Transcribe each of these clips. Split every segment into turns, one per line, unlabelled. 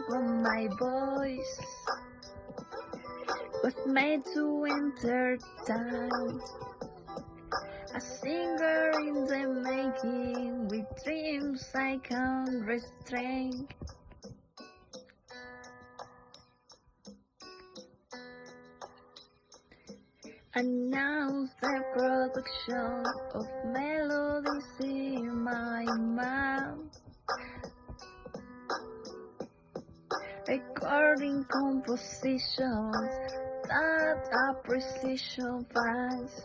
sound of my voice was made to entertain. A singer in the making, with dreams I can't restrain. Announce the production of melodies in my mouth, recording compositions that a precision finds.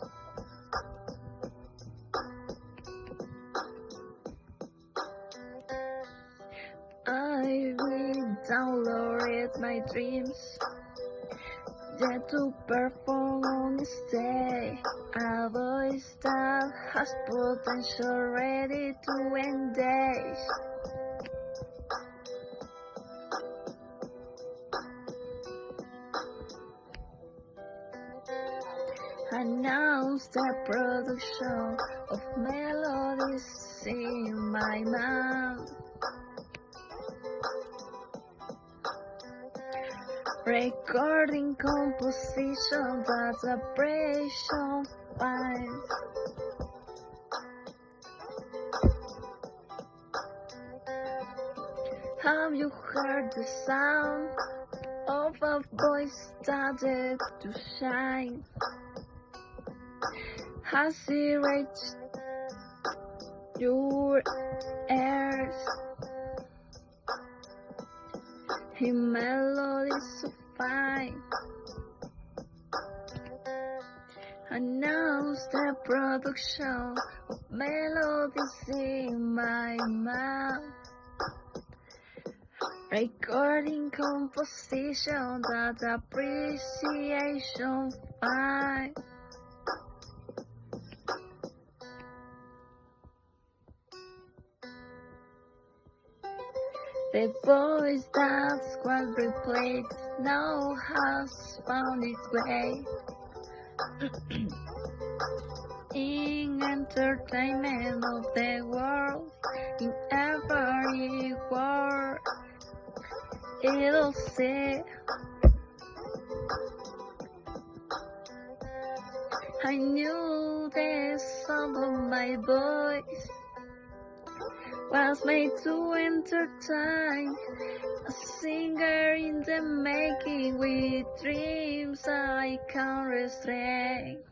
I will download my dreams, yet to perform on stage, a voice that has potential ready to engage. Announce the production of melodies in my mouth, recording composition that a precision finds. Have you heard the sound of a voice started to shine? Has it reached your ears? His melody so fine. Announce the production of melodies in my mouth, recording composition that appreciation finds. The voice that's was replaced now has found its way in entertainment of the world, in every word it'll say. I knew the sound of my voice was made to entertain, a singer in the making, with dreams I can't restrain.